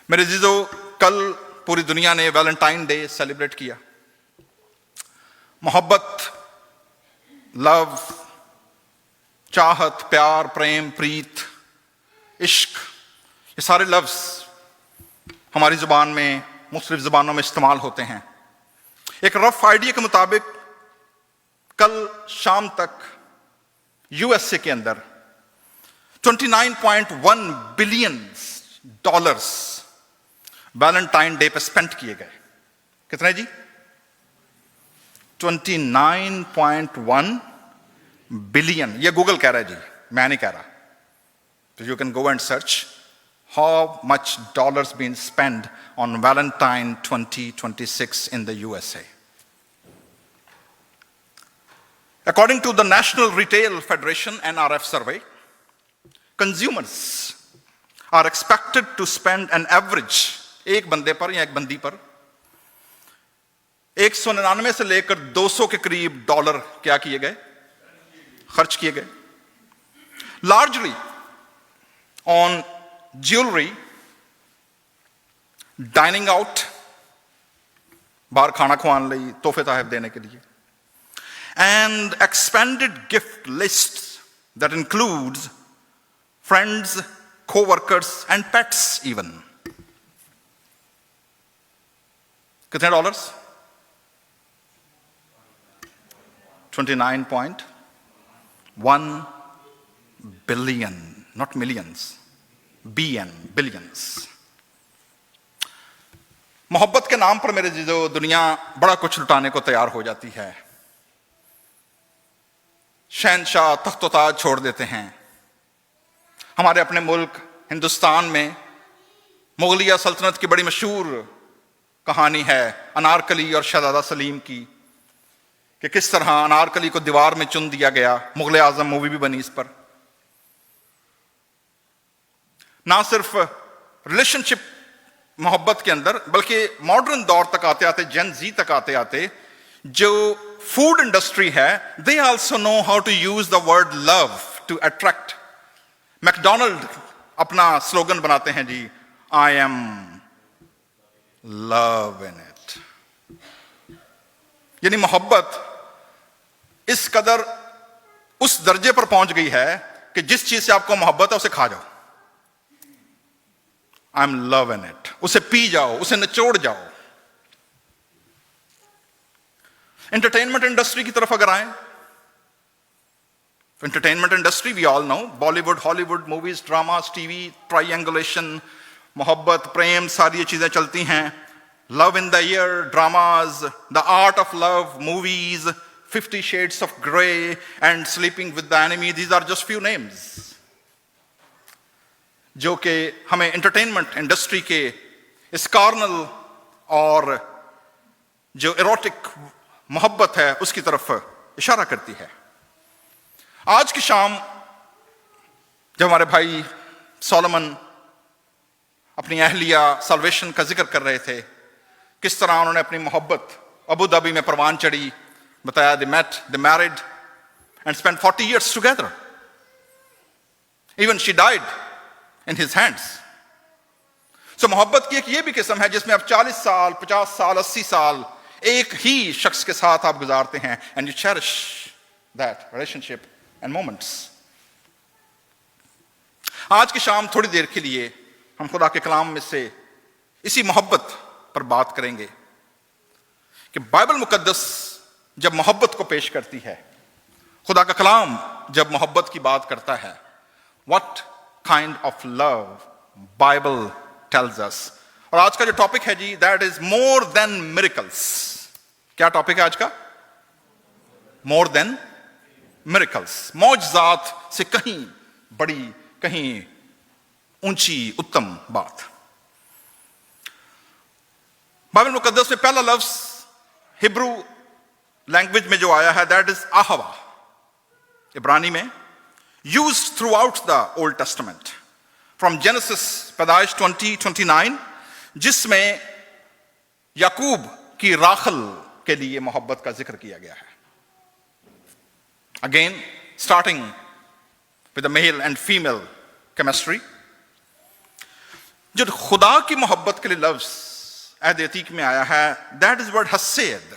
मेरे जीजो, कल पूरी दुनिया ने वैलेंटाइन डे सेलिब्रेट किया। मोहब्बत, लव, चाहत, प्यार, प्रेम, प्रीत, इश्क, ये सारे लफ्ज हमारी जुबान में, मुख्तलिफ जुबानों में इस्तेमाल होते हैं। एक रफ आइडिया के मुताबिक कल शाम तक यूएसए के अंदर 29.1 बिलियन डॉलर्स वैलेंटाइन डे पे स्पेंड किए गए। कितने जी? 29.1 बिलियन। ये गूगल कह रहा है जी, मैं नहीं कह रहा। तो you can go and search how much dollars been spent on Valentine 2026 in the USA. According to the National Retail Federation NRF survey, consumers are expected to spend an average, एक बंदे पर या एक बंदी पर 199 से लेकर 200 के करीब डॉलर क्या किए गए, खर्च किए गए, largely on jewellery, dining out, बाहर खाना खवाने लिए, तोहफे तहफ देने के लिए, and expanded gift list that includes friends, coworkers and pets even. कितने dollars? 29.1 billion, not millions, BN, billions. मोहब्बत के नाम पर मेरे जीजो दुनिया बड़ा कुछ लुटाने को तैयार हो जाती है। शहनशाह तख्त-ओ-ताज छोड़ देते हैं। हमारे अपने मुल्क हिंदुस्तान में मुगलिया सल्तनत की बड़ी मशहूर कहानी है अनारकली और शहजादा सलीम की, कि किस तरह अनारकली को दीवार में चुन दिया गया। मुगल आजम मूवी भी बनी इस पर। ना सिर्फ रिलेशनशिप मोहब्बत के अंदर, बल्कि मॉडर्न दौर तक आते आते, जेन जी तक आते आते, जो फूड इंडस्ट्री है, they also know how to use the word love to attract. McDonald अपना स्लोगन बनाते हैं जी, I am love in it. यानी मोहब्बत इस कदर उस दर्जे पर पहुंच गई है कि जिस चीज से आपको मोहब्बत है उसे खा जाओ। आई एम लव इन इट, उसे पी जाओ, उसे निचोड़ जाओ। एंटरटेनमेंट इंडस्ट्री की तरफ अगर आए, entertainment industry we all know, Bollywood, Hollywood, movies, dramas, TV, triangulation, मोहब्बत, प्रेम, सारी ये चीजें चलती हैं। Love in the year, dramas, the art of love, movies, 50 Shades of Grey and Sleeping with the Enemy, these are just few names जो कि हमें एंटरटेनमेंट इंडस्ट्री के इस कार्नल और जो एरोटिक मोहब्बत है उसकी तरफ इशारा करती है। आज की शाम जब हमारे भाई सोलोमन अपनी अहलिया साल्वेशन का जिक्र कर रहे थे, किस तरह उन्होंने अपनी मोहब्बत अबू धाबी में परवान चढ़ी, बताया they met, they married and spent 40 years together. Even she died in his hands. So मोहब्बत की एक ये भी किस्म है जिसमें आप 40 साल, 50 साल, 80 साल एक ही शख्स के साथ आप गुजारते हैं, and you cherish that relationship and moments. आज की शाम थोड़ी देर के लिए हम खुदा के कलाम में से इसी मोहब्बत पर बात करेंगे कि बाइबल मुकद्दस जब मोहब्बत को पेश करती है, खुदा का कलाम जब मोहब्बत की बात करता है, what kind of love Bible tells us. और आज का जो टॉपिक है जी, that is more than miracles. क्या टॉपिक है आज का? More than miracles. मौजज़ात से कहीं बड़ी, कहीं ऊंची, उत्तम बात। बाइबल मुकद्दस में पहला लफ्ज हिब्रू लैंग्वेज में जो आया है, दैट इज आहवा, इब्रानी में, used through out the old testament from genesis, पैदाइश 20-29, जिसमें याकूब की राखल के लिए मोहब्बत का जिक्र किया गया है। Again starting with the male and female chemistry. जो खुदा की मोहब्बत के लिए लफ्ज अहद अतीक में आया है, दैट इज वर्ड हस्सेद,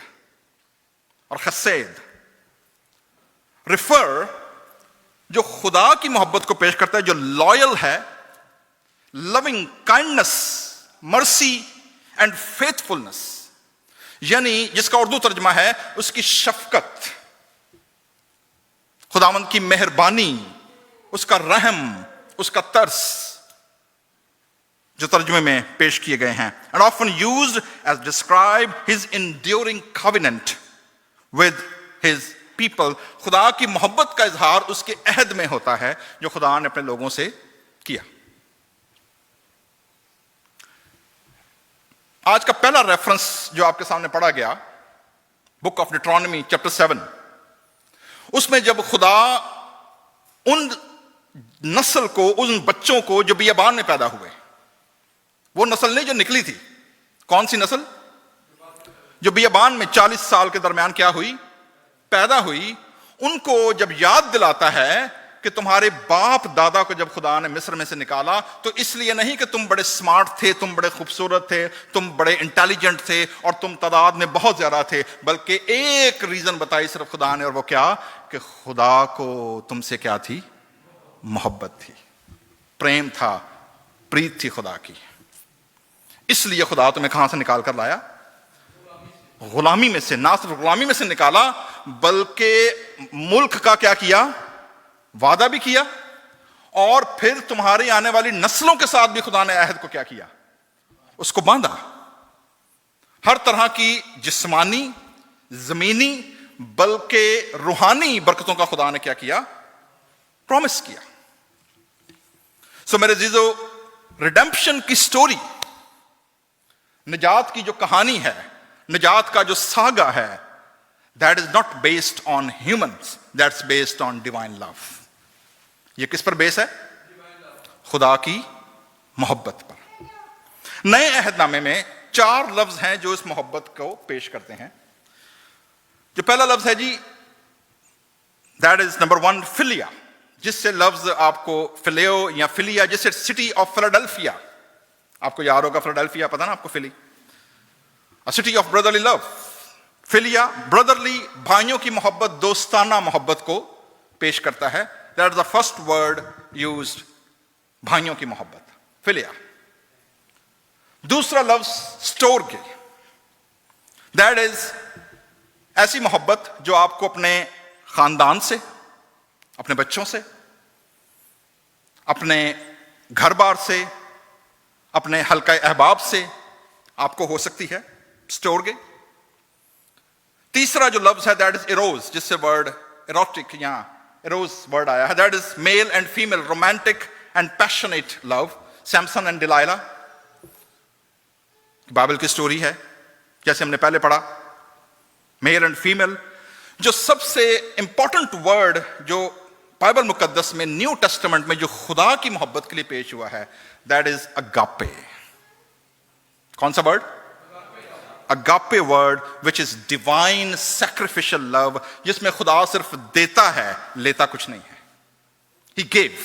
और हस्सेद रिफर जो खुदा की मोहब्बत को पेश करता है, जो लॉयल है, loving kindness, mercy and faithfulness, यानी जिसका उर्दू तर्जमा है उसकी शफकत, खुदावंद की मेहरबानी, उसका रहम, उसका तरस, जो तर्जुमे में पेश किए गए हैं। And often used as describe his enduring covenant with his people. खुदा की मोहब्बत का इजहार उसके अहद में होता है जो खुदा ने अपने लोगों से किया। आज का पहला रेफरेंस जो आपके सामने पढ़ा गया, बुक ऑफ डिट्रॉनमी चैप्टर 7, उसमें जब खुदा उन नस्ल को, उन बच्चों को जो बियाबान में पैदा हुए, वो नस्ल नहीं जो निकली थी, कौन सी नस्ल? जो बियाबान में 40 साल के दरमियान क्या हुई? पैदा हुई, उनको जब याद दिलाता है कि तुम्हारे बाप दादा को जब खुदा ने मिस्र में से निकाला तो इसलिए नहीं कि तुम बड़े स्मार्ट थे, तुम बड़े खूबसूरत थे, तुम बड़े इंटेलिजेंट थे और तुम तादाद में बहुत ज्यादा थे, बल्कि एक रीजन बताई सिर्फ खुदा ने, और वो क्या? कि खुदा को तुमसे क्या थी? मोहब्बत थी, प्रेम था, प्रीत थी खुदा की। इसलिए खुदा तुम्हें कहां से निकाल कर लाया? गुलामी में से। ना सिर्फ गुलामी में से निकाला, बल्कि मुल्क का क्या किया? वादा भी किया, और फिर तुम्हारी आने वाली नस्लों के साथ भी खुदा ने अहद को क्या किया? उसको बांधा। हर तरह की जिस्मानी, जमीनी, बल्कि रूहानी बरकतों का खुदा ने क्या किया? प्रॉमिस किया। सो मेरे जीजो, रिडेम्पशन की स्टोरी, निजात की जो कहानी है, निजात का जो सागा है, that is not based on humans, that's based on divine love. ये किस पर बेस है? खुदा की मोहब्बत पर। नए अहदनामे में 4 लफ्ज हैं जो इस मोहब्बत को पेश करते हैं। जो पहला लफ्ज है जी, दैट इज नंबर 1, फिलिया, जिससे लफ्ज आपको फिलेओ या फिलिया, जिससे सिटी ऑफ फिलाडेल्फिया, आपको याद होगा फिलाडेल्फिया, पता ना आपको? Philly, a city of brotherly love. Philia brotherly, भाइयों की मोहब्बत, दोस्ताना मोहब्बत को पेश करता है। That is the first word used, भाइयों की मोहब्बत, फिलिया। दूसरा लफ्ज स्टोर्गे, दैट इज ऐसी मोहब्बत जो आपको अपने खानदान से, अपने बच्चों से, अपने घर बार से, अपने हल्का अहबाब से आपको हो सकती है, स्टोर्गे। तीसरा जो लफ्ज है दैट इज इरोज, जिससे वर्ड इरोटिक या इरोज वर्ड आया है। That is male and female romantic and passionate love. Samson and Delilah, Bible की स्टोरी है, जैसे हमने पहले पढ़ा, मेल एंड फीमेल। जो सबसे इंपॉर्टेंट वर्ड जो बाइबल मुकद्दस में, न्यू टेस्टामेंट में, जो खुदा की मोहब्बत के लिए पेश हुआ है, दैट इज अगापे। कौन सा word? Agape word, which is divine sacrificial love, जिसमें खुदा सिर्फ देता है, लेता कुछ नहीं है। He gave.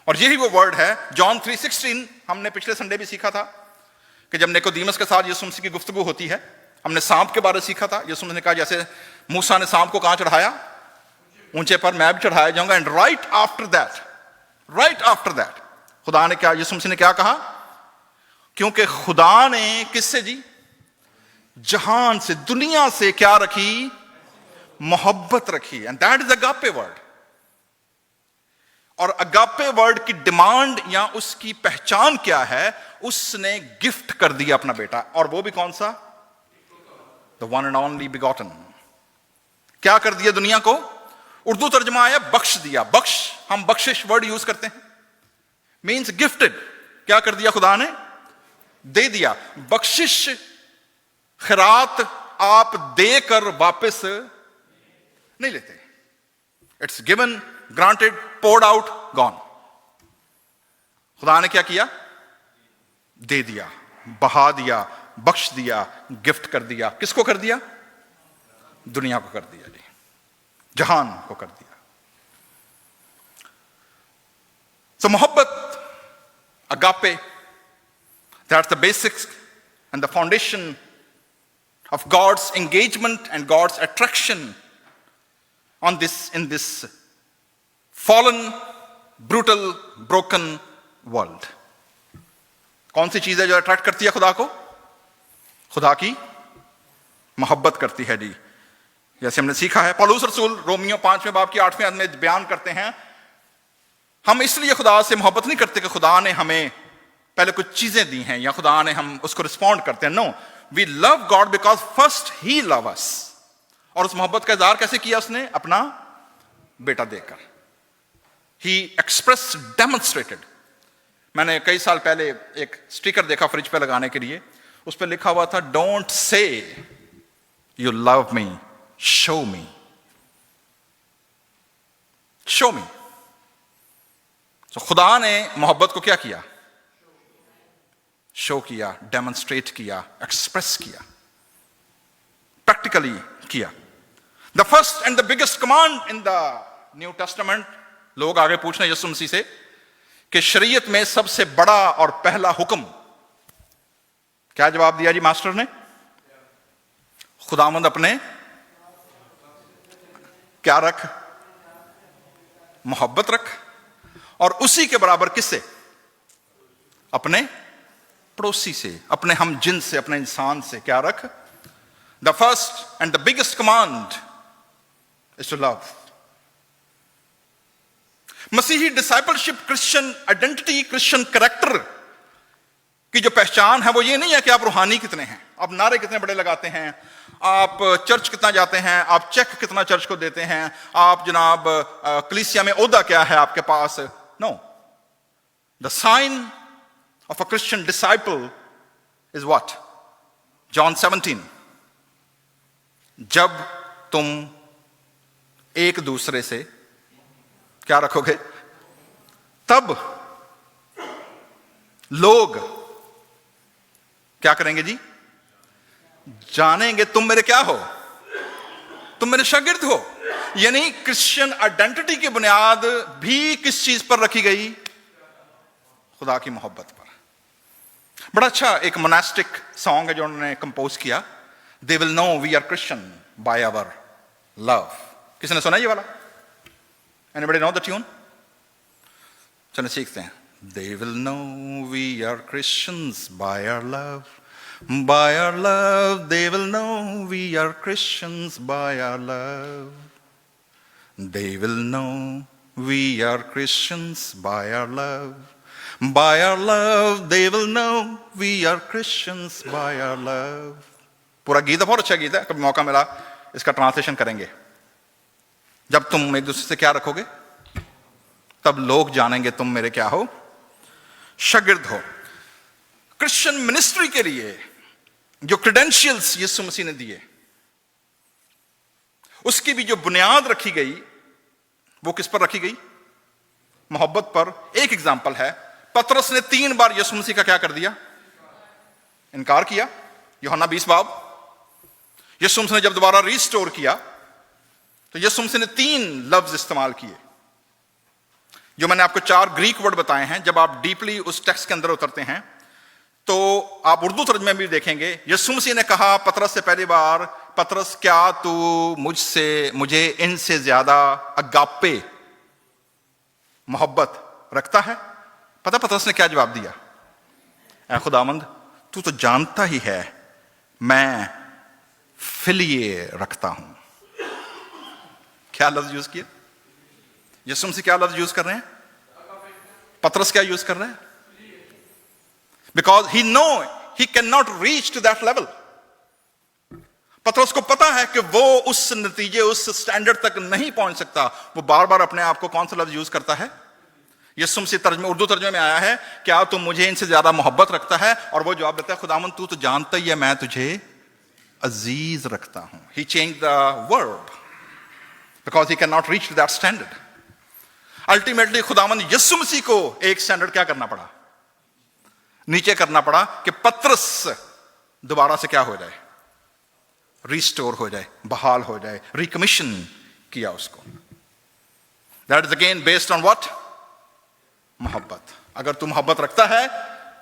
और यही वो वर्ड है, जॉन 3:16, हमने पिछले संडे भी सीखा था कि जब निकोदीमस के साथ यीशु मसीह की गुफ्तगू होती है, हमने सांप के बारे में सीखा था। यीशु मसीह ने कहा जैसे मूसा ने सांप को कहां चढ़ाया? ऊंचे पर, मैं भी चढ़ाया जाऊंगा। एंड राइट आफ्टर दैट खुदा ने क्या, यीशु मसीह ने क्या कहा? क्योंकि खुदा ने किससे जी? जहान से, दुनिया से क्या रखी? मोहब्बत रखी। And that is agape word. और अगापे वर्ड की डिमांड या उसकी पहचान क्या है? उसने गिफ्ट कर दिया अपना बेटा, और वो भी कौन सा? The one and only begotten. क्या कर दिया दुनिया को? उर्दू तर्जमा आया बख्श दिया। बख्श, हम बख्शिश वर्ड यूज करते हैं, मीन्स गिफ्टेड। क्या कर दिया खुदा ने? दे दिया। बख्शिश, खैरात आप देकर वापस नहीं लेते। It's given, granted, poured out, gone. खुदा ने क्या किया? दे दिया, बहा दिया, बख्श दिया, गिफ्ट कर दिया। किसको कर दिया? दुनिया को कर दिया जी, जहान को कर दिया। तो मोहब्बत, agape. That's the basics and the foundation of God's engagement and God's attraction in this fallen, brutal, broken world. कौन सी चीज है जो अट्रैक्ट करती है खुदा को? खुदा की मोहब्बत करती है जी। जैसे हमने सीखा है, पौलुस रसूल रोमियो 5वें बाब की 8वें आयत में बयान करते हैं, हम इसलिए खुदा से मोहब्बत नहीं करते कि खुदा ने हमें पहले कुछ चीजें दी हैं या खुदा ने हम उसको रिस्पॉन्ड करते हैं। No, we love God because first he love us. और उस मोहब्बत का इजहार कैसे किया उसने? अपना बेटा देकर। ही एक्सप्रेस डेमोन्स्ट्रेटेड। मैंने कई साल पहले एक स्टिकर देखा फ्रिज पे लगाने के लिए, उस पर लिखा हुआ था, don't say you love me, show me. Show मी। तो खुदा ने मोहब्बत को क्या किया? शो किया, डेमोन्स्ट्रेट किया, एक्सप्रेस किया, प्रैक्टिकली किया। The first and the biggest command in the new testament, लोग आगे पूछ रहे हैं यीशु मसीह से कि शरीयत में सबसे बड़ा और पहला हुक्म क्या? जवाब दिया जी मास्टर ने, खुदावंद अपने क्या रख? मोहब्बत रख। और उसी के बराबर किससे? अपने पड़ोसी से, अपने हम जिन से, अपने इंसान से क्या रख? The first and the biggest command is to love. मसीही discipleship, Christian identity, Christian character की जो पहचान है वो ये नहीं है कि आप रूहानी कितने हैं, आप नारे कितने बड़े लगाते हैं, आप चर्च कितना जाते हैं, आप चेक कितना चर्च को देते हैं, आप जनाब कलीसिया में ओहदा क्या है आपके पास। No, the sign of a Christian disciple is what? John 17. जब तुम एक दूसरे से क्या रखोगे, तब लोग क्या करेंगे जी? जानेंगे तुम मेरे क्या हो, तुम मेरे शागिर्द हो। यानी क्रिश्चियन आइडेंटिटी की बुनियाद भी किस चीज पर रखी गई? खुदा की मोहब्बत पर। बड़ा अच्छा एक मोनास्टिक सॉन्ग है जो उन्होंने कंपोज किया, they will know we are Christian by our love. किसने सुना ये वाला? Anybody know the tune? चलिए सीखते हैं। They will know we are Christians by our love, by our love they will know we are Christians by our love, they will know we are Christians by our love, by our love they will know we are Christians by our love। पूरा गीत बहुत अच्छा गीत है, कभी मौका मिला इसका ट्रांसलेशन करेंगे। जब तुम एक दूसरे से क्या रखोगे, तब लोग जानेंगे तुम मेरे क्या हो, शागिर्द हो। क्रिश्चियन मिनिस्ट्री के लिए जो क्रेडेंशियल्स यीशु मसीह ने दिए, उसकी भी जो बुनियाद रखी गई वो किस पर रखी गई? मोहब्बत पर। एक एग्जाम्पल है, पतरस ने 3 बार यीशु मसीह का क्या कर दिया? इनकार किया। यूहन्ना 20 बाब। यीशु मसीह ने जब दोबारा रिस्टोर किया तो यीशु मसीह ने 3 लफ्ज इस्तेमाल किए, जो मैंने आपको 4 ग्रीक वर्ड बताए हैं। जब आप डीपली उस टेक्स्ट के अंदर उतरते हैं तो आप उर्दू तर्जुमे में भी देखेंगे। यीशु मसीह ने कहा पतरस से पहली बार, पतरस क्या तू मुझे इनसे ज्यादा अगापे मोहब्बत रखता है? पता पतरस ने क्या जवाब दिया? ऐ खुदावंद, तू तो जानता ही है मैं फिलिए रखता हूं। क्या लफ्ज यूज किया? यीशु मसीह क्या लफ्ज यूज कर रहे हैं? पतरस क्या यूज कर रहे हैं? Because he know he can not reach to that level. Patras को पता है कि वो उस नतीजे, उस स्टैंडर्ड तक नहीं पहुंच सकता। वो बार बार अपने आप को कौन सा लफ्ज यूज करता है? यीशु मसीह तर्जुमे, उर्दू तर्जुमे में आया है, क्या तुम मुझे इनसे ज्यादा मोहब्बत रखता है? और वो जवाब देता है, खुदावंद तू तो जानता ही है मैं तुझे अजीज रखता हूं। He change the word because he can not reach to that standard. Ultimately खुदावंद यीशु मसीह को एक स्टैंडर्ड क्या करना पड़ा? नीचे करना पड़ा कि पतरस दोबारा से क्या हो जाए? रिस्टोर हो जाए, बहाल हो जाए, रिकमीशन किया उसको। That is again based on what? मोहब्बत। अगर तू मोहब्बत रखता है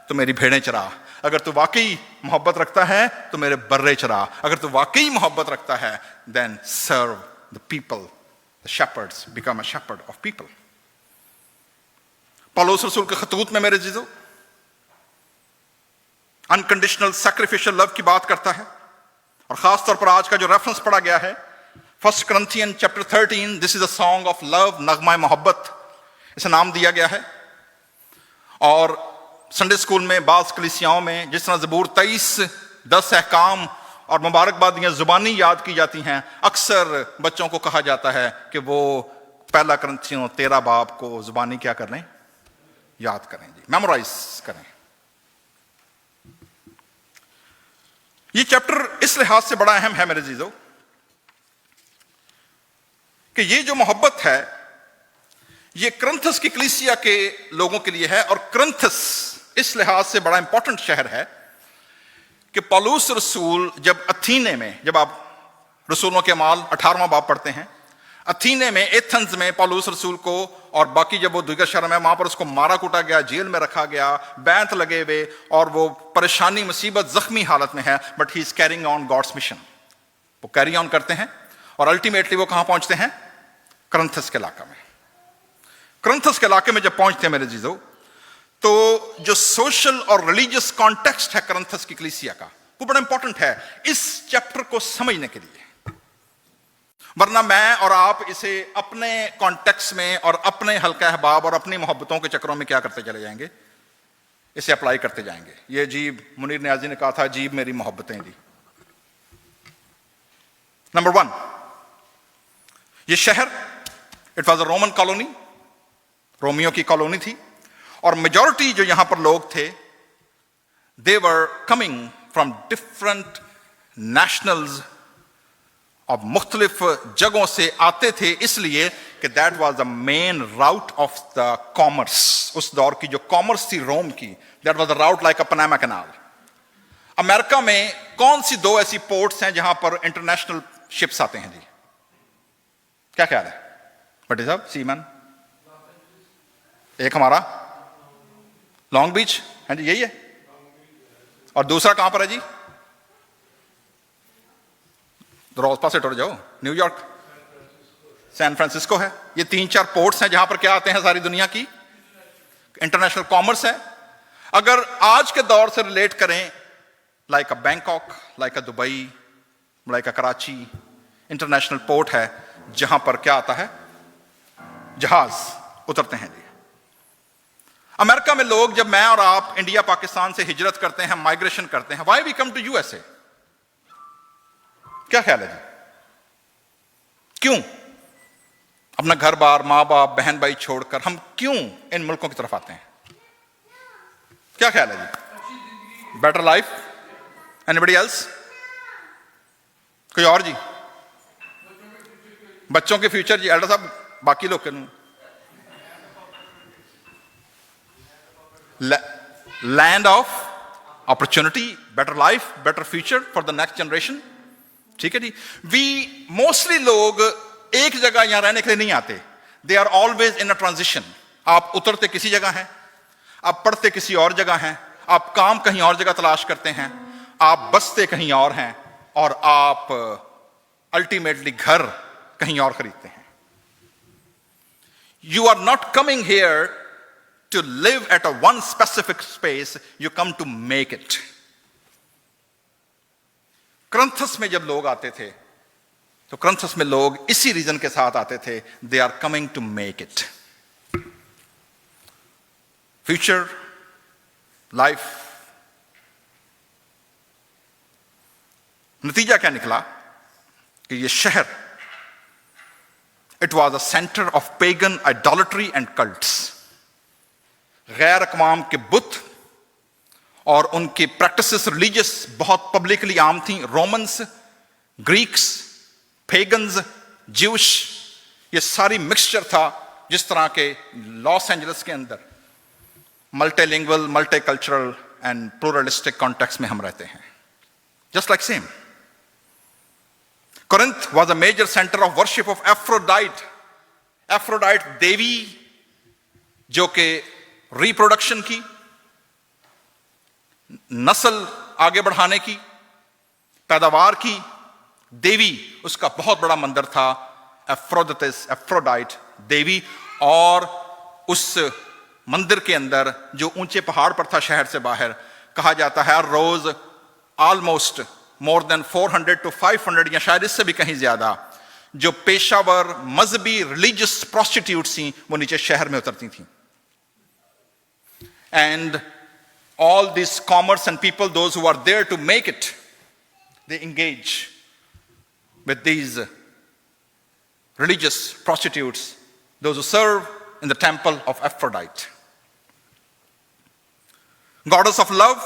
तो मेरी भेड़ें चरा, अगर तू वाकई मोहब्बत रखता है तो मेरे बर्रे चरा, अगर तू वाकई मोहब्बत रखता है then serve the people, the shepherds, become a shepherd of people. पौलुस रसूल के खतूत में मेरे जीजो अनकंडीशनल सैक्रिफिशियल लव की बात करता है, और खास तौर पर आज का जो रेफरेंस पढ़ा गया है 1 Corinthians chapter 13, this is a song of love, नगमा मोहब्बत इसे नाम दिया गया है। और संडे स्कूल में, बाज़ कलीसियाओं में जिस तरह ज़बूर 23, 10 अहकाम और मुबारकबादियाँ ज़ुबानी याद की जाती हैं, अक्सर बच्चों को कहा जाता है कि वो 1 Corinthians 13 बाब को ज़ुबानी क्या कर लें, याद करें जी, मेमोराइज करें। ये चैप्टर इस लिहाज से बड़ा अहम है मेरे जीजों कि ये जो मोहब्बत है ये करंथस की कलीसिया के लोगों के लिए है, और करंथस इस लिहाज से बड़ा इंपॉर्टेंट शहर है कि पौलुस रसूल जब अथीने में, जब आप रसूलों के अमाल 18वां बाब पढ़ते हैं, अथीने में, एथेंस में पौलुस रसूल को और बाकी जब वो दूसरे शहर में, वहां पर उसको मारा कूटा गया, जेल में रखा गया, बैंत लगे हुए, और वो परेशानी, मुसीबत, जख्मी हालत में है, but he is carrying on God's mission. वो कैरी ऑन करते हैं और अल्टीमेटली वो कहां पहुंचते हैं, करंथस के इलाका में। करंथस के इलाके में जब पहुंचते हैं मेरे जीजो, तो जो सोशल और रिलीजियस कॉन्टेक्स्ट है करंथस की कलीसिया का, वो बड़ा इंपॉर्टेंट है इस चैप्टर को समझने के लिए। वरना मैं और आप इसे अपने कॉन्टेक्स्ट में और अपने हल्का अहबाब और अपनी मोहब्बतों के चक्रों में क्या करते चले जाएंगे, इसे अप्लाई करते जाएंगे। ये अजीब, मुनीर नियाजी ने कहा था, अजीब मेरी मोहब्बतें दी। नंबर 1, ये शहर it was a Roman colony, रोमियो की कॉलोनी थी, और मेजॉरिटी जो यहां पर लोग थे they were coming from different nationals, और मुख्तलिफ जगहों से आते थे, इसलिए कि that was the main route of the commerce. उस दौर की जो कॉमर्स थी रोम की, that was the route like a Panama canal. America में कौन सी 2 ऐसी पोर्ट्स हैं जहां पर इंटरनेशनल शिप्स आते हैं जी, क्या ख्याल है भट्टी साहब, सीमैन? एक हमारा लॉन्ग बीच है जी, यही है, और दूसरा कहां पर है जी, रोज पास से टुट जाओ, न्यूयॉर्क, सैन फ्रांसिस्को है। ये 3-4 पोर्ट्स हैं जहां पर क्या आते हैं, सारी दुनिया की इंटरनेशनल कॉमर्स है। अगर आज के दौर से रिलेट करें, लाइक अ बैंकॉक, लाइक अ दुबई, लाइक अ कराची, इंटरनेशनल पोर्ट है जहां पर क्या आता है, जहाज उतरते हैं जी। अमेरिका में लोग, जब मैं और आप इंडिया पाकिस्तान से हिजरत करते हैं, माइग्रेशन करते हैं, why we come to USA, क्या ख्याल है जी, क्यों अपना घर बार, मां बाप, बहन भाई छोड़कर हम क्यों इन मुल्कों की तरफ आते हैं, क्या ख्याल है जी? बेटर लाइफ, एनीबडी एल्स, कोई और जी? बच्चों के फ्यूचर जी, एल्डर साहब, बाकी लोग land of opportunity, better life, better future for the next generation, ठीक है जी। वी मोस्टली लोग एक जगह यहां रहने के लिए नहीं आते, they are always in a transition. आप उतरते किसी जगह हैं, आप पढ़ते किसी और जगह हैं, आप काम कहीं और जगह तलाश करते हैं, आप बसते कहीं और हैं, और आप अल्टीमेटली घर कहीं और खरीदते हैं। You are not coming here to live at a one specific space, you come to make it. करंथस में जब लोग आते थे तो करंथस में लोग इसी रीजन के साथ आते थे, they are coming to make it. Future, life. नतीजा क्या निकला कि ये शहर, it was a centre of pagan idolatry and cults. गैर अक़वाम के बुत और उनकी प्रैक्टिसेस रिलीजियस बहुत पब्लिकली आम थी। रोमन्स, ग्रीक्स, पेगन्स, ज्यूश, ये सारी मिक्सचर था, जिस तरह के लॉस एंजलिस के अंदर multilingual, multicultural and pluralistic context में हम रहते हैं, just like same. Corinth was a major centre of worship of Aphrodite. Aphrodite देवी जो कि रिप्रोडक्शन की, नस्ल आगे बढ़ाने की, पैदावार की। देवी, उसका बहुत बड़ा मंदिर था, एफ्रोडिटिस, एफ्रोडाइट देवी। और उस मंदिर के अंदर जो ऊंचे पहाड़ पर था शहर से बाहर, कहा जाता है हर रोज ऑलमोस्ट मोर देन 400 to 500 या शायद इससे भी कहीं ज्यादा जो पेशावर मजहबी रिलीजियस प्रोस्टिट्यूट्स थी वो नीचे शहर में उतरती थी। And all these commerce and people, those who are there to make it, they engage with these religious prostitutes, those who serve in the temple of Aphrodite, goddess of love,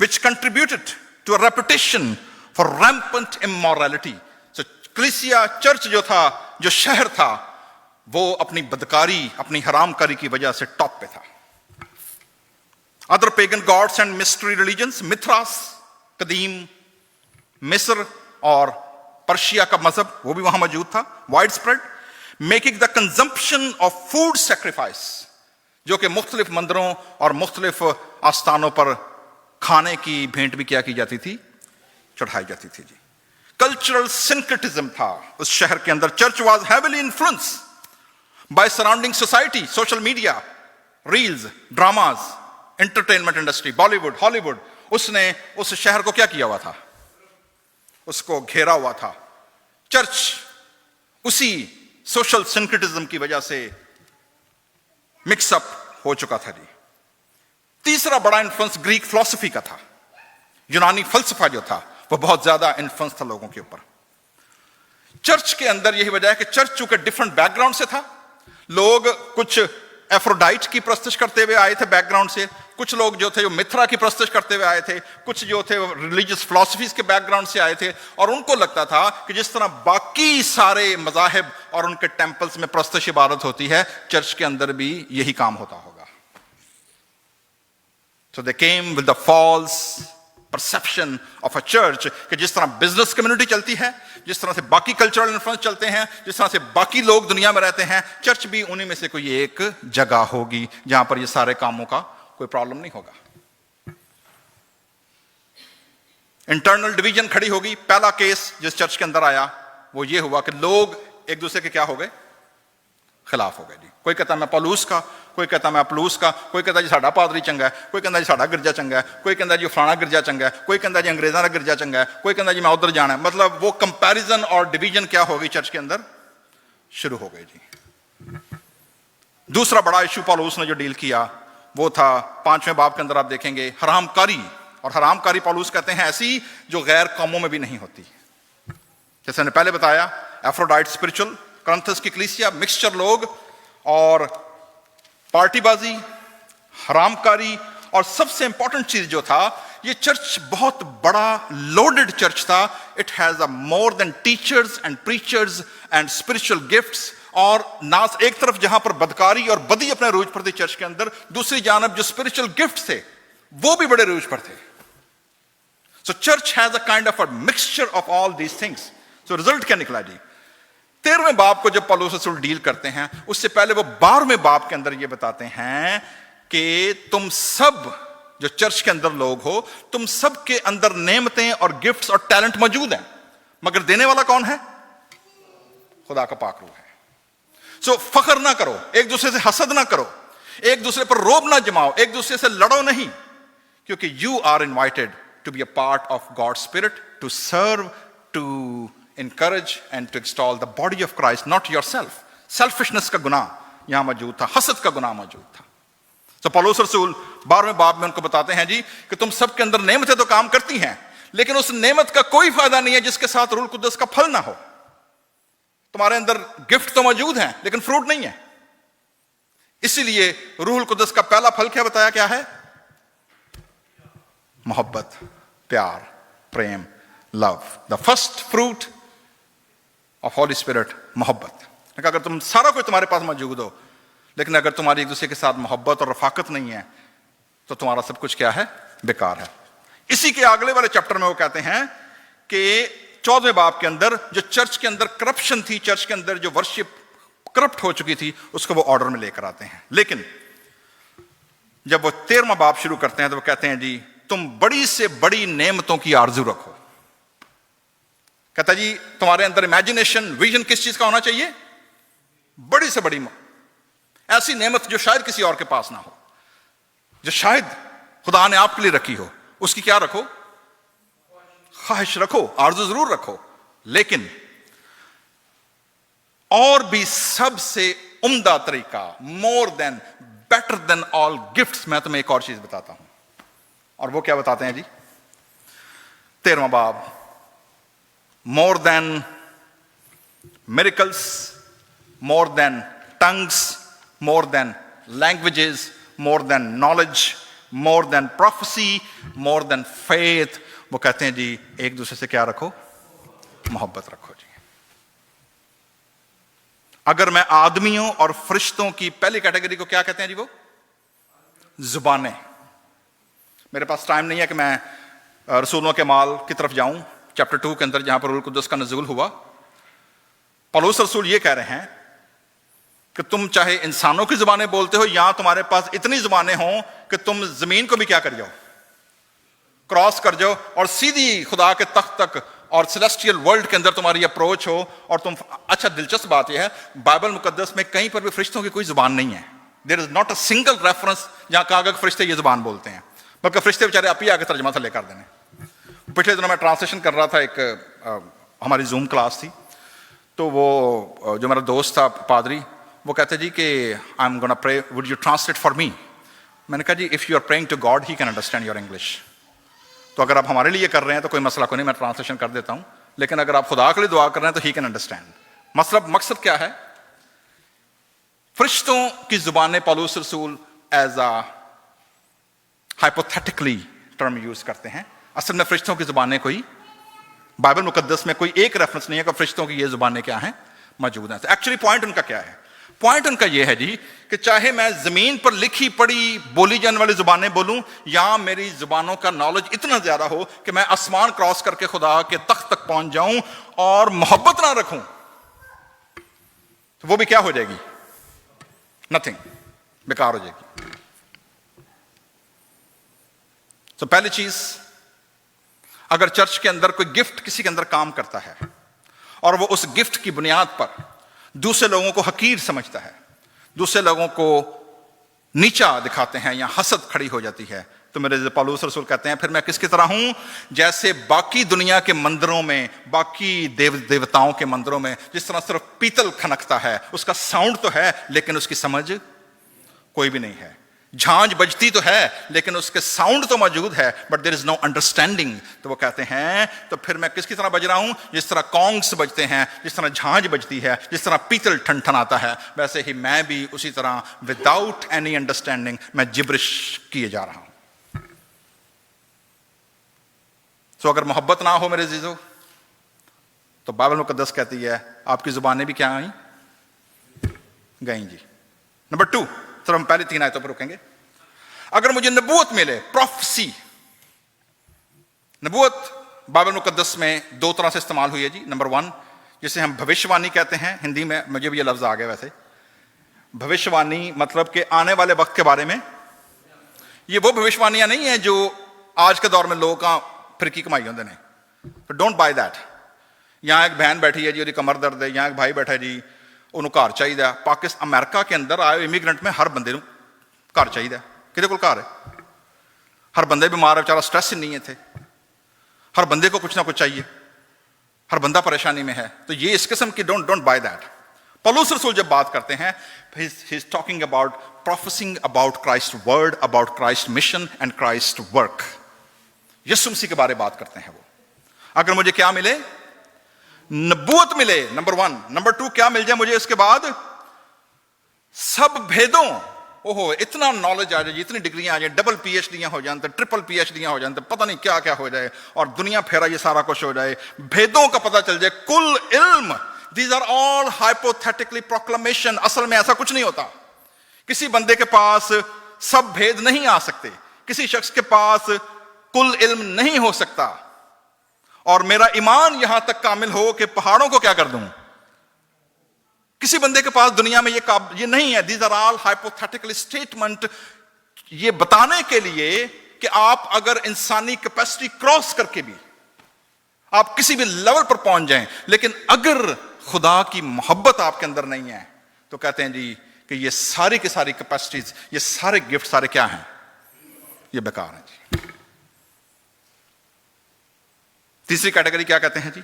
which contributed to a reputation for rampant immorality. So ecclesia, church जो था, जो शहर था, वो अपनी बदकारी, अपनी हरामकारी की वजह से टॉप पे था। Other pagan gods and mystery religions, मिथ्रास, कदीम मिस्र और पर्शिया का मजहब वो भी वहां मौजूद था, wide spread, making the consumption of food sacrifice, जो कि मुख्तलिफ मंदिरों और मुख्तलिफ आस्थानों पर खाने की भेंट भी क्या की जाती थी, चढ़ाई जाती थी जी। कल्चरल सिंक्रेटिज्म था उस शहर के अंदर। Church was heavily influence by surrounding society, social media, reels, dramas, entertainment industry, Bollywood, Hollywood. उसने उस शहर को क्या किया हुआ था, उसको घेरा हुआ था। चर्च उसी सोशल सिंक्रेटिज्म की वजह से मिक्सअप हो चुका था जी। तीसरा बड़ा इन्फ्लुएंस ग्रीक फिलॉसफी का था। यूनानी फलसफा जो था वो बहुत ज्यादा इन्फ्लुएंस था लोगों के ऊपर। चर्च के अंदर यही वजह है कि चर्च चूंकि डिफरेंट बैकग्राउंड से था, लोग कुछ एफ्रोडाइट की प्रस्तुत करते हुए आए थे बैकग्राउंड से, कुछ लोग जो थे वो मिथ्रा की प्रस्तुत करते हुए आए थे, कुछ जो थे रिलीजियस फिलॉसफीज के बैकग्राउंड से आए थे। और उनको लगता था कि जिस तरह बाकी सारे मजाहिब और उनके टेंपल्स में प्रस्तुत इबादत होती है, चर्च के अंदर भी यही काम होता होगा। So they came with the false perception of a church कि जिस तरह बिजनेस कम्युनिटी चलती है, जिस तरह से बाकी कल्चरल इन्फ्लुएंस चलते हैं, जिस तरह से बाकी लोग दुनिया में रहते हैं, चर्च भी उन्हीं में से कोई एक जगह होगी जहां पर ये सारे कामों का कोई प्रॉब्लम नहीं होगा। इंटरनल डिवीजन खड़ी होगी। पहला केस जिस चर्च के अंदर आया वो ये हुआ कि लोग एक दूसरे के क्या हो गए, खिलाफ हो गए जी। कोई कहता मैं पौलुस का, कोई कहता मैं अपलूस का, कोई कहता जी साडा पादरी चंगा है, कोई कहता जी साडा गिरजा चंगा है, कोई कहता जी फलाना गिरजा चंगा है, कोई कहता जी अंग्रेज़ां दा गिरजा चंगा है, कोई कहता जी मैं उधर जाना है। मतलब वो कंपैरिजन और डिवीजन क्या हो गई चर्च के अंदर शुरू हो गई जी। दूसरा बड़ा इशू पौलुस ने जो डील किया वो था 5वें बाब के अंदर, आप देखेंगे हरामकारी। और हरामकारी पौलुस कहते हैं ऐसी जो गैर कौमों में भी नहीं होती। जैसे मैंने पहले बताया, एफ्रोडाइट स्पिरिचुअल, करंथस की कलीसिया, मिक्सचर लोग और पार्टीबाजी, हरामकारी। और सबसे इंपॉर्टेंट चीज जो था, ये चर्च बहुत बड़ा लोडेड चर्च था। It has a more than teachers and preachers and spiritual gifts. और ना एक तरफ जहां पर बदकारी और बदी अपने रूज पर थी चर्च के अंदर, दूसरी जानब जो स्पिरिचुअल गिफ्ट थे वो भी बड़े रूज पर थे। So church has a kind of a mixture of all these things. So result क्या निकला जी? 13वें बाब को जब पौलुस रसूल डील करते हैं, उससे पहले वो 12वें बाब के अंदर ये बताते हैं कि तुम सब जो चर्च के अंदर लोग हो, तुम सब के अंदर नेमतें और गिफ्ट्स और टैलेंट मौजूद हैं, मगर देने वाला कौन है? खुदा का पाक रूह है। सो फख्र ना करो, एक दूसरे से हसद ना करो, एक दूसरे पर रोब ना जमाओ, एक दूसरे से लड़ो नहीं, क्योंकि you are invited to be a part of God spirit, to serve, to encourage and to extol the body of Christ, not yourself. Selfishness का गुनाह यहां मौजूद था, हसद का गुनाह मौजूद था। तो पौलुस रसूल 12वें बाब में उनको बताते हैं जी कि तुम सबके अंदर नेमतें तो काम करती हैं, लेकिन उस नेमत का कोई फायदा नहीं है जिसके साथ रूह कुद्दस का फल ना हो। तुम्हारे अंदर गिफ्ट तो मौजूद हैं लेकिन फ्रूट नहीं है। इसीलिए रूह कुद्दस का पहला फल क्या बताया, क्या है? मोहब्बत, प्यार, प्रेम, love. The first fruit of holy spirit, मोहब्बत। अगर तुम सारा कुछ तुम्हारे पास मौजूद हो, लेकिन अगर तुम्हारी एक दूसरे के साथ मोहब्बत और रफाकत नहीं है, तो तुम्हारा सब कुछ क्या है? बेकार है। इसी के अगले वाले चैप्टर में वो कहते हैं कि 14वें बाब के अंदर जो चर्च के अंदर करप्शन थी, चर्च के अंदर जो वर्शिप करप्ट हो चुकी थी, उसको वो ऑर्डर में लेकर आते हैं। लेकिन जब वो 13वां बाब शुरू करते हैं तो वो कहते हैं जी तुम बड़ी से बड़ी नेमतों की आरजू रखो। कहता जी तुम्हारे अंदर इमेजिनेशन, विजन किस चीज का होना चाहिए? बड़ी से बड़ी ऐसी नेमत जो शायद किसी और के पास ना हो, जो शायद खुदा ने आपके लिए रखी हो, उसकी क्या रखो? ख्वाहिश रखो, आरजू जरूर रखो। लेकिन और भी सबसे उम्दा तरीका, more than, better than all gifts, मैं तुम्हें एक और चीज बताता हूं। और वो क्या बताते हैं जी? 13वां बाब, more than miracles, more than tongues, more than languages, more than knowledge, more than prophecy, more than faith, वो कहते हैं जी एक दूसरे से क्या रखो? मोहब्बत रखो जी। अगर मैं आदमियों और फरिश्तों की पहली कैटेगरी को क्या कहते हैं जी? वो जुबानें। मेरे पास टाइम नहीं है कि मैं रसूलों के माल की तरफ जाऊं, चैप्टर 2 के अंदर जहां पर रूह कुद्दुस का नज़ूल हुआ। पौलुस रसूल ये कह रहे हैं कि तुम चाहे इंसानों की जुबानें बोलते हो या तुम्हारे पास इतनी जुबानें हों कि तुम जमीन को भी क्या कर जाओ? क्रॉस कर जाओ और सीधी खुदा के तख्त तक और सेलेस्टियल वर्ल्ड के अंदर तुम्हारी अप्रोच हो। और तुम, अच्छा दिलचस्प बात यह है, बाइबल मुकद्दस में कहीं पर भी फरिश्तों की कोई जुबान नहीं है। There is not a single reference जहां कहा गया फरिश्ते ये जुबान बोलते हैं, बल्कि फरिश्ते बेचारे आप ही आगे तर्जमा थल्ले कर देने। पिछले दिनों मैं ट्रांसलेशन कर रहा था, एक हमारी जूम क्लास थी, तो वो जो मेरा दोस्त था पादरी, वो कहते जी कि I am gonna pray, would you translate for me? मैंने कहा जी if you are praying to God he can understand your English. तो अगर आप हमारे लिए कर रहे हैं तो कोई मसला को नहीं, मैं ट्रांसलेशन कर देता हूं। लेकिन अगर आप खुदा के लिए दुआ कर रहे हैं तो ही कैन अंडरस्टैंड। मकसद क्या है? फरिश्तों की जुबानें पौलुस रसूल as a hypothetically term use करते हैं। असल में फरिश्तों की जुबानें कोई बाइबल मुकद्दस में कोई एक रेफरेंस नहीं है कि फरिश्तों की ये जुबानें क्या हैं, मौजूद हैं। एक्चुअली पॉइंट उनका क्या है? पॉइंट उनका यह है जी कि चाहे मैं जमीन पर लिखी पढ़ी बोली जाने वाली जुबानें बोलूं या मेरी जुबानों का नॉलेज इतना ज्यादा हो कि मैं आसमान क्रॉस करके खुदा के तख्त तक पहुंच जाऊं और मोहब्बत ना रखूं, तो वो भी क्या हो जाएगी? नथिंग, बेकार हो जाएगी। तो पहली चीज, अगर चर्च के अंदर कोई गिफ्ट किसी के अंदर काम करता है और वो उस गिफ्ट की बुनियाद पर दूसरे लोगों को हकीर समझता है, दूसरे लोगों को नीचा दिखाते हैं या हसद खड़ी हो जाती है, तो मेरे पौलुस रसूल कहते हैं फिर मैं किसकी तरह हूं? जैसे बाकी दुनिया के मंदिरों में, बाकी देवताओं के मंदिरों में जिस तरह सिर्फ पीतल खनकता है, उसका साउंड तो है लेकिन उसकी समझ कोई भी नहीं है। झांझ बजती तो है लेकिन उसके साउंड तो मौजूद है, but there is no understanding. तो वो कहते हैं तो फिर मैं किसकी तरह बज रहा हूं? जिस तरह कॉन्ग्स बजते हैं, जिस तरह झांझ बजती है, जिस तरह पीतल ठनठनाता है, वैसे ही मैं भी उसी तरह विदाउट एनी अंडरस्टैंडिंग मैं जिब्रिश किए जा रहा हूं। तो अगर मोहब्बत ना हो मेरे जीजो, तो बाइबल मुकद्दस कहती है आपकी जुबानें भी क्या आई? गई जी। नंबर 2, तो हम पहले 3 आयतों पर रुकेंगे। अगर मुझे नबूवत मिले, प्रोफेसी, नबूवत बाइबल मुकद्दस में 2 तरह से इस्तेमाल हुई है जी। नंबर 1, जिसे हम भविष्यवाणी कहते हैं, हिंदी में मुझे भी ये लफ्ज आ गया वैसे। भविष्यवाणी मतलब कि आने वाले वक्त के बारे में। ये वो भविष्यवाणियां नहीं है जो आज के दौर में लोगों का फिरकी कमाई होंगे ने, तो डोंट बाय दैट। यहां एक बहन बैठी है जी, कमर दर्द है, यहां एक भाई बैठा है जी, उन्होंने घर चाहिए। पाकिस्तान अमेरिका के अंदर आए इमीग्रेंट में हर बंदे घर चाहिए। किहदे कोल घर है? हर बंदे बीमार है, बेचारा स्ट्रेस ही नहीं है थे, हर बंदे को कुछ ना कुछ चाहिए, हर बंदा परेशानी में है। तो ये इस किस्म की डोंट बाय दैट। पौलुस रसूल जब बात करते हैं, he is talking about professing about Christ word, about Christ mission and Christ work. यीशु मसीह के बारे में बात करते हैं वो। अगर मुझे क्या मिले? नबूवत मिले, नंबर 1। नंबर 2 क्या मिल जाए मुझे इसके बाद? सब भेदों, ओहो इतना नॉलेज आ जाए, इतनी डिग्रियां आ जाए, डबल पीएचडियां हो जाए, ट्रिपल पीएचडियां हो जाए, पता नहीं क्या क्या हो जाए, और दुनिया फेरा ये सारा कुछ हो जाए, भेदों का पता चल जाए, कुल इल्म। These are all hypothetically proclamation. असल में ऐसा कुछ नहीं होता। किसी बंदे के पास सब भेद नहीं आ सकते, किसी शख्स के पास कुल इल्म नहीं हो सकता। और मेरा ईमान यहां तक कामिल हो कि पहाड़ों को क्या कर दूं? किसी बंदे के पास दुनिया में ये नहीं है। These are all hypothetical statement ये बताने के लिए कि आप अगर इंसानी कैपेसिटी क्रॉस करके भी आप किसी भी लेवल पर पहुंच जाएं, लेकिन अगर खुदा की मोहब्बत आपके अंदर नहीं है, तो कहते हैं जी कि ये सारी की सारी कैपेसिटीज, ये सारे गिफ्ट सारे क्या हैं? ये बेकार हैं जी। तीसरी कैटेगरी क्या कहते हैं जी?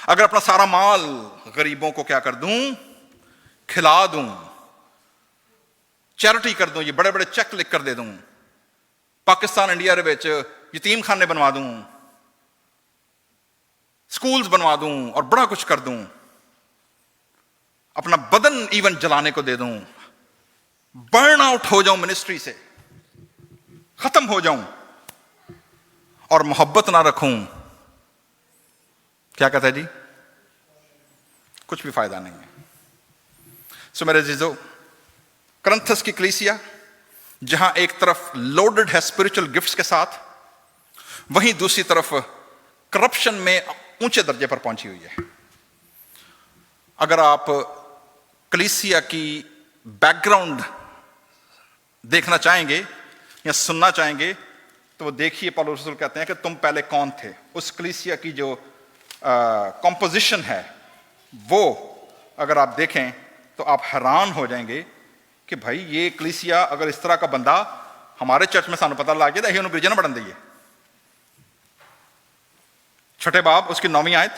अगर अपना सारा माल गरीबों को क्या कर दूं, खिला दूं, चैरिटी कर दूं, ये बड़े बड़े चेक लिख कर दे दूं, पाकिस्तान इंडिया रे विच यतीम खाने बनवा दूं, स्कूल्स बनवा दूं और बड़ा कुछ कर दूं, अपना बदन इवन जलाने को दे दूं, बर्न आउट हो जाऊं मिनिस्ट्री से, खत्म हो जाऊं और मोहब्बत ना रखूं, क्या कहता है जी? कुछ भी फायदा नहीं है। सो मेरे अजीजों, करंथस की कलीसिया जहां एक तरफ लोडेड है स्पिरिचुअल गिफ्ट्स के साथ, वहीं दूसरी तरफ करप्शन में ऊंचे दर्जे पर पहुंची हुई है। अगर आप कलीसिया की बैकग्राउंड देखना चाहेंगे या सुनना चाहेंगे, तो वो देखिए, पौलुस रसूल कहते हैं कि तुम पहले कौन थे। उस कलीसिया की जो कंपोजिशन है, वो अगर आप देखें तो आप हैरान हो जाएंगे कि भाई ये कलीसिया अगर इस तरह का बंदा हमारे चर्च में सानू पता लग जाए, उन्होंने ब्रिजन बढ़न दी है। छठे बाब उसकी 9वीं आयत,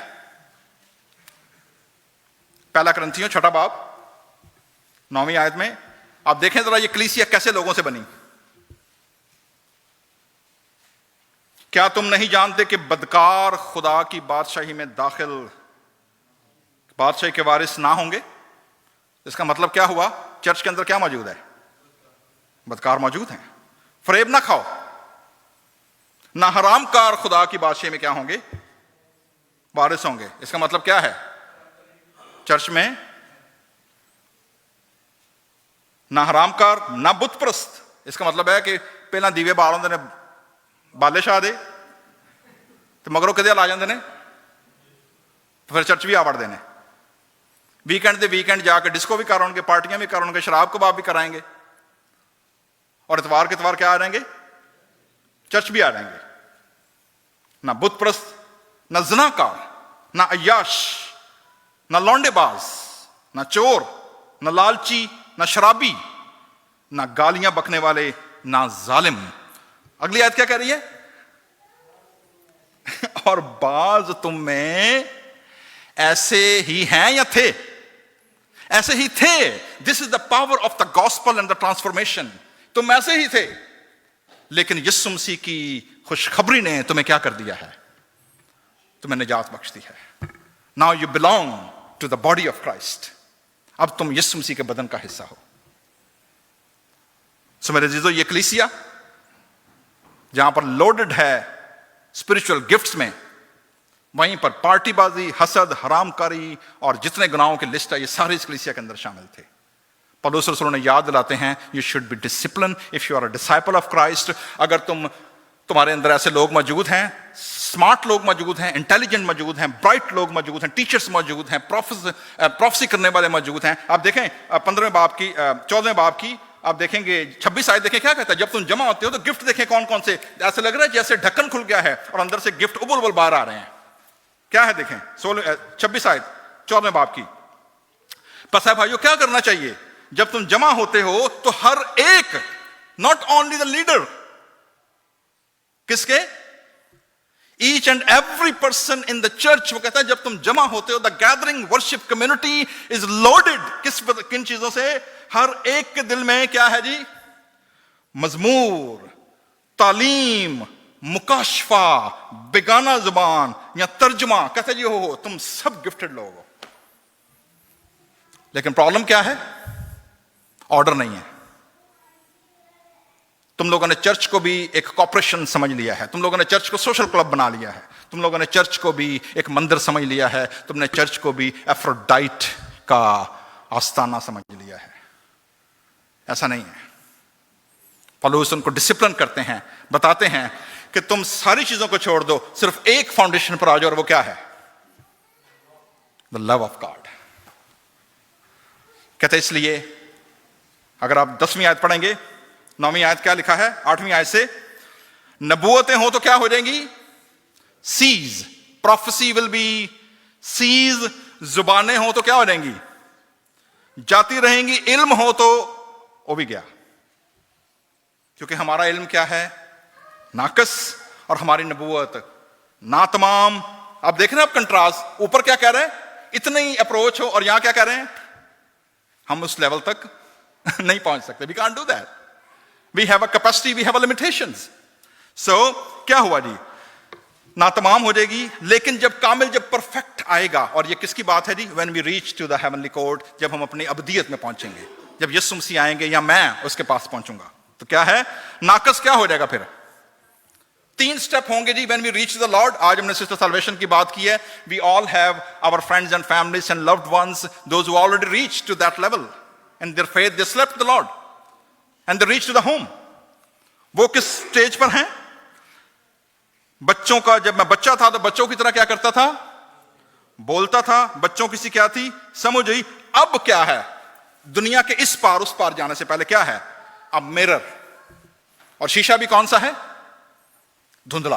पहला करंथियों छठा बाब 9वीं आयत में आप देखें जरा ये कलीसिया कैसे लोगों से बनी। क्या तुम नहीं जानते कि बदकार खुदा की बादशाही में दाखिल बादशाही के वारिस ना होंगे? इसका मतलब क्या हुआ? चर्च के अंदर क्या मौजूद है? बदकार मौजूद हैं। फरेब ना खाओ, ना हरामकार खुदा की बादशाही में क्या होंगे? वारिस होंगे। इसका मतलब क्या है? चर्च में ना हरामकार ना बुत परस्त। इसका मतलब है कि पहला दीवे बाल होंदे ने बाले शाह दे, तो मगरों किदे ला जाते हैं, तो फिर चर्च भी आ वड़ते हैं। वीकेंड दे वीकेंड जाके डिस्को भी कराएंगे, पार्टियां भी कराएंगे, शराब कबाब भी कराएंगे, और इतवार के इतवार क्या आ जाएंगे? चर्च भी आ जाएंगे। ना बुत परस्त, ना ज़नाकार, ना अय्याश, ना लौंडेबाज, ना चोर, ना लालची, ना शराबी, ना गालियां बकने वाले, ना जालिम। अगली आयत क्या कह रही है? और बाज तुम में ऐसे ही हैं या थे? ऐसे ही थे। This is the power of the gospel and the transformation. तुम ऐसे ही थे, लेकिन यीशु मसीह की खुशखबरी ने तुम्हें क्या कर दिया है? तुम्हें निजात बख्श दी है। Now you belong to the body of Christ. अब तुम यीशु मसीह के बदन का हिस्सा हो। सो मेरे जीजो, ये कलीसिया जहां पर लोडेड है स्पिरिचुअल गिफ्ट्स में, वहीं पर पार्टीबाजी, हसद, हरामकारी और जितने गुनाहों की लिस्ट है, ये सारे इस कलीसिया के अंदर शामिल थे। पौलुस रसूल ने याद दिलाते हैं, you should be discipline if you are a disciple of Christ. अगर तुम्हारे अंदर ऐसे लोग मौजूद हैं, स्मार्ट लोग मौजूद हैं, इंटेलिजेंट मौजूद हैं, ब्राइट लोग मौजूद हैं, टीचर्स मौजूद हैं, प्रोफेसी करने वाले मौजूद हैं। आप देखें 15वें बाब की 14वें बाब की आप देखेंगे 26 आयत देखें, क्या कहता है? जब तुम जमा होते हो तो गिफ्ट देखें कौन कौन से। ऐसे लग रहा है जैसे ढक्कन खुल गया है और अंदर से गिफ्ट उबल उबल बाहर आ रहे हैं। क्या है देखें 26 आयत 14वें बाब की। पसा भाइयों, क्या करना चाहिए जब तुम जमा होते हो? तो हर एक, नॉट ओनली द लीडर, किसके? Each and every person in the church. वो कहता है जब तुम जमा होते हो, the gathering worship community is loaded. किन चीजों से? हर एक के दिल में क्या है जी? मजमूर, तालीम, मुकाशफा, बेगाना जुबान या तर्जमा। कहते जी हो तुम सब गिफ्टेड लोग हो। लेकिन प्रॉब्लम क्या है? ऑर्डर नहीं है। तुम लोगों ने चर्च को भी एक कॉर्पोरेशन समझ लिया है। तुम लोगों ने चर्च को सोशल क्लब बना लिया है। तुम लोगों ने चर्च को भी एक मंदिर समझ लिया है। तुमने चर्च को भी एफ्रोडाइट का आस्थाना समझ लिया है। ऐसा नहीं है। पौलुस उनको डिसिप्लिन करते हैं, बताते हैं कि तुम सारी चीजों को छोड़ दो, सिर्फ एक फाउंडेशन पर आ जाओ, और वो क्या है? The love of God. कहते इसलिए अगर आप 10वीं आयत पढ़ेंगे 9वीं आयत क्या लिखा है? 8वीं आयत से, नबूवतें हो तो क्या हो जाएंगी? Cease, prophecy will be cease. जुबानें हो तो क्या हो जाएंगी? जाती रहेंगी। इल्म हो तो वो भी गया, क्योंकि हमारा इल्म क्या है? नाकस, और हमारी नबूवत ना तमाम। आप देख रहे हैं, आप कंट्रास्ट, ऊपर क्या कह रहे हैं? इतनी अप्रोच हो, और यहां क्या कह रहे हैं? हम उस लेवल तक नहीं पहुंच सकते। We can't do that. We have a capacity, we have a limitations. So क्या हुआ जी? ना तमाम हो जाएगी, लेकिन जब कामिल, जब परफेक्ट आएगा, और ये किसकी बात है जी? When we reach to the heavenly court, जब हम अपनी अबदियत में पहुंचेंगे, जब यीशु मसीह आएंगे या मैं उसके पास पहुंचूंगा, तो क्या है? नाकस क्या हो जाएगा फिर? 3 स्टेप होंगे जी when we reach the lord. आज हमने सिस्टर सल्वेशन की बात की है। We all have our friends and families and loved ones, those who already reach to that level in their faith, they slept the lord and they reach to the home. वो किस stage पर हैं? बच्चों का, जब मैं बच्चा था तो बच्चों की तरह क्या करता था? बोलता था। बच्चों की सी क्या थी? समझ हुई। अब क्या है? दुनिया के इस पार उस पार जाने से पहले क्या है? अब मिरर, और शीशा भी कौन सा है? धुंधला।